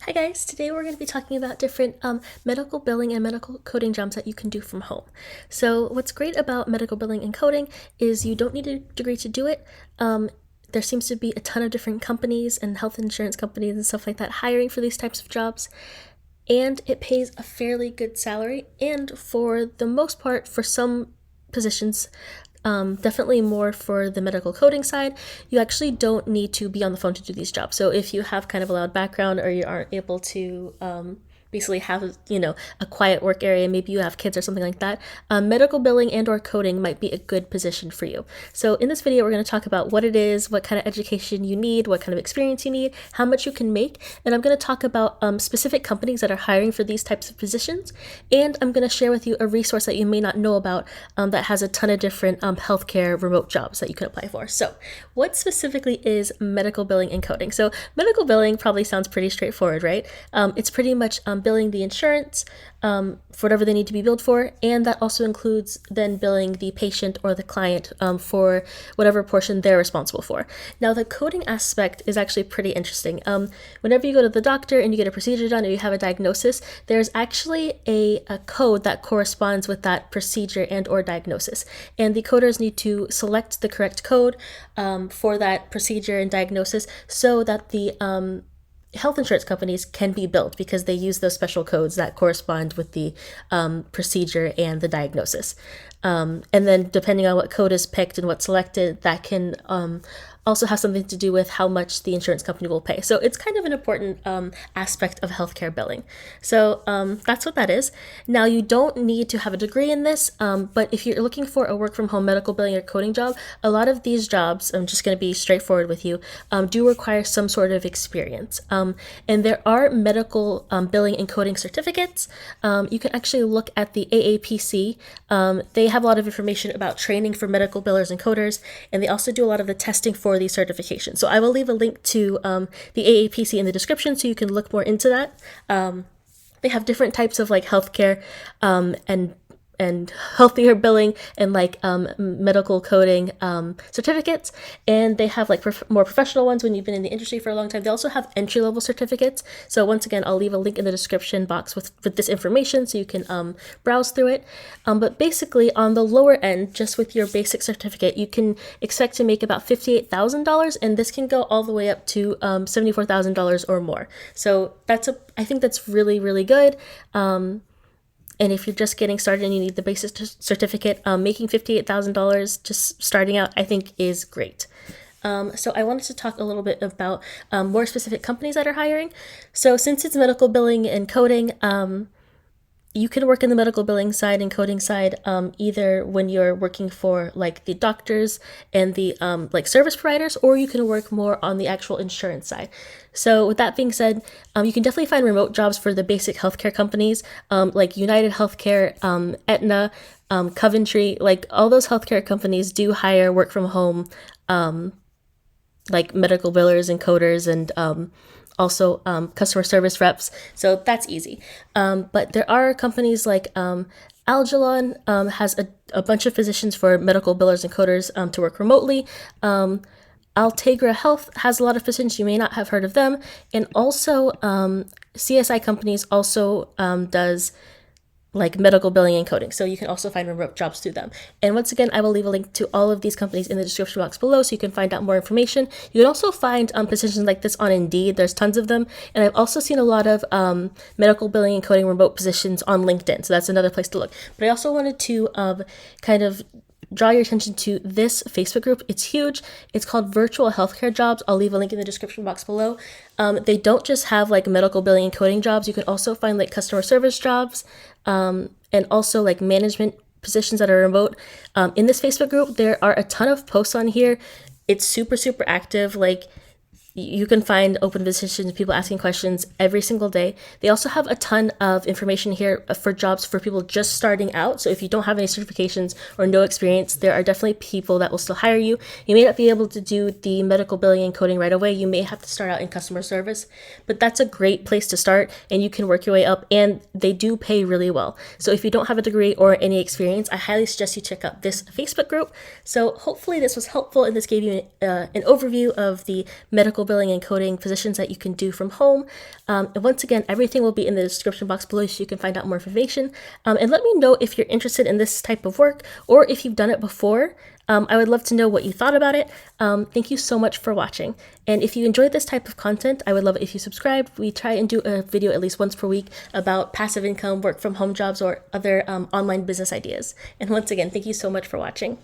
Hi guys, today we're going to be talking about different medical billing and medical coding jobs that you can do from home. So what's great about medical billing and coding is you don't need a degree to do it. There seems to be a ton of different companies and health insurance companies and stuff like that hiring for these types of jobs. And it pays a fairly good salary, and for the most part, for some positions, definitely more for the medical coding side, you actually don't need to be on the phone to do these jobs. So if you have kind of a loud background or you aren't able to basically have a quiet work area, maybe you have kids or something like that, medical billing and or coding might be a good position for you. So in this video we're going to talk about what it is, what kind of education you need, what kind of experience you need, how much you can make, and I'm going to talk about specific companies that are hiring for these types of positions, and I'm going to share with you a resource that you may not know about that has a ton of different healthcare remote jobs that you can apply for. So what specifically is medical billing and coding? So medical billing probably sounds pretty straightforward, right? It's pretty much billing the insurance for whatever they need to be billed for, and that also includes then billing the patient or the client for whatever portion they're responsible for. Now, the coding aspect is actually pretty interesting. Whenever you go to the doctor and you get a procedure done or you have a diagnosis, there's actually a code that corresponds with that procedure and or diagnosis, and the coders need to select the correct code for that procedure and diagnosis so that the health insurance companies can be billed because they use those special codes that correspond with the procedure and the diagnosis. And then depending on what code is picked and what's selected, that can also have something to do with how much the insurance company will pay. So it's kind of an important aspect of healthcare billing. So that's what that is. Now, you don't need to have a degree in this, but if you're looking for a work from home medical billing or coding job, a lot of these jobs, I'm just going to be straightforward with you, do require some sort of experience. And there are medical billing and coding certificates. You can actually look at the AAPC. They have a lot of information about training for medical billers and coders, and they also do a lot of the testing for these certifications. So I will leave a link to the AAPC in the description so you can look more into that. They have different types of like healthcare and healthier billing and like medical coding certificates, and they have like more professional ones when you've been in the industry for a long time. They also have entry-level certificates. So once again, I'll leave a link in the description box with this information so you can browse through it. But basically on the lower end, just with your basic certificate, you can expect to make about $58,000, and this can go all the way up to $74,000 or more. So I think that's really, really good. And if you're just getting started and you need the basic certificate, making $58,000 just starting out, I think is great. So I wanted to talk a little bit about more specific companies that are hiring. So since it's medical billing and coding, you can work in the medical billing side and coding side either when you're working for like the doctors and the like service providers, or you can work more on the actual insurance side. So with that being said, you can definitely find remote jobs for the basic healthcare companies like United Healthcare, Aetna, Coventry. Like all those healthcare companies do hire work from home like medical billers and coders and also customer service reps. So that's easy. But there are companies like Agilon has a bunch of positions for medical billers and coders to work remotely. Altegra Health has a lot of positions. You may not have heard of them. And also CSI Companies also does like medical billing and coding. So you can also find remote jobs through them. And once again, I will leave a link to all of these companies in the description box below so you can find out more information. You can also find positions like this on Indeed. There's tons of them. And I've also seen a lot of medical billing and coding remote positions on LinkedIn. So that's another place to look. But I also wanted to kind of draw your attention to this Facebook group. It's huge. It's called Virtual Healthcare Jobs. I'll leave a link in the description box below. They don't just have like medical billing and coding jobs. You can also find like customer service jobs and also like management positions that are remote. In this Facebook group, there are a ton of posts on here. It's super, super active. Like you can find open positions, people asking questions every single day. They also have a ton of information here for jobs for people just starting out. So if you don't have any certifications or no experience, there are definitely people that will still hire you. You may not be able to do the medical billing and coding right away. You may have to start out in customer service, but that's a great place to start and you can work your way up, and they do pay really well. So if you don't have a degree or any experience, I highly suggest you check out this Facebook group. So hopefully this was helpful and this gave you an overview of the medical billing and coding positions that you can do from home. And once again, everything will be in the description box below so you can find out more information. And let me know if you're interested in this type of work or if you've done it before. I would love to know what you thought about it. Thank you so much for watching. And if you enjoyed this type of content, I would love it if you subscribe. We try and do a video at least once per week about passive income, work from home jobs, or other online business ideas. And once again, thank you so much for watching.